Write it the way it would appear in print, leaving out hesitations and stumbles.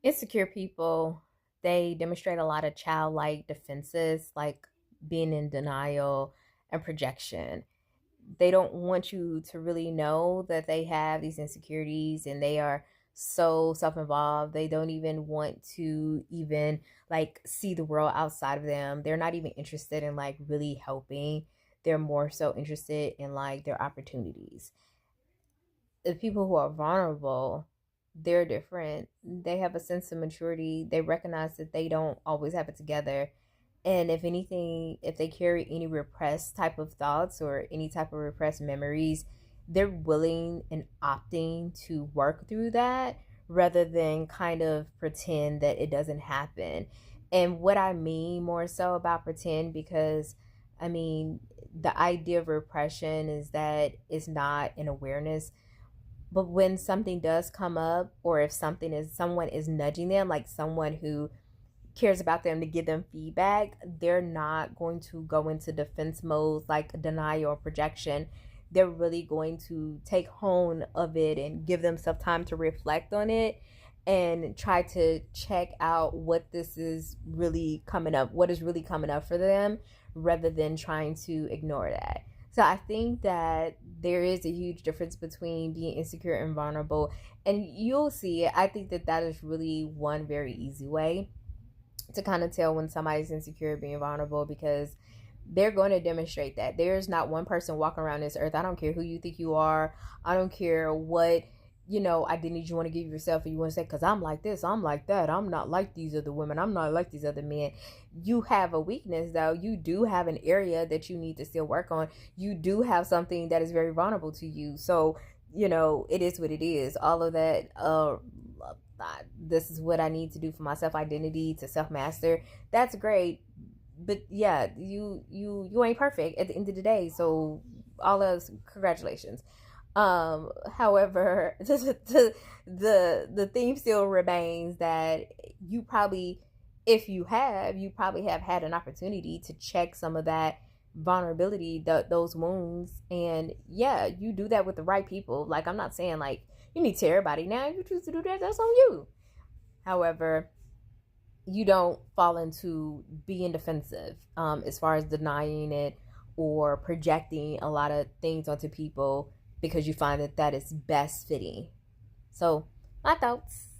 Insecure people, they demonstrate a lot of childlike defenses, like being in denial and projection. They don't want you to really know that they have these insecurities and they are so self-involved. They don't even want to even like see the world outside of them. They're not even interested in like really helping. They're more so interested in like their opportunities. The people who are vulnerable, they're different. They have a sense of maturity. They recognize that they don't always have it together. And if anything, if they carry any repressed type of thoughts or any type of repressed memories, they're willing and opting to work through that rather than kind of pretend that it doesn't happen. And what I mean more so about pretend, because I mean, the idea of repression is that it's not an awareness, but when something does come up, or if something is someone is nudging them, like someone who cares about them to give them feedback, they're not going to go into defense mode like denial or projection. They're really going to take hold of it and give themselves time to reflect on it and try to check out what this is really coming up, what is really coming up for them, rather than trying to ignore that. So I think that there is a huge difference between being insecure and vulnerable, and you'll see it. I think that that is really one very easy way to kind of tell when somebody's insecure, being vulnerable, because they're going to demonstrate that. There's not one person walking around this earth. I don't care who you think you are. I don't care what, identity you want to give yourself, and you want to say, because I'm like this, I'm like that, I'm not like these other women, I'm not like these other men. You have a weakness, though. You do have an area that you need to still work on. You do have something that is very vulnerable to you. So, it is what it is. All of that, this is what I need to do for my self identity, to self master. That's great, but yeah, you ain't perfect at the end of the day. So all those congratulations. However, the theme still remains that you probably, if you probably have had an opportunity to check some of that vulnerability, those wounds, and yeah, you do that with the right people. Like, I'm not saying like you need to everybody. Now, if you choose to do that, that's on you. However, you don't fall into being defensive, as far as denying it or projecting a lot of things onto people because you find that that is best fitting. So, my thoughts.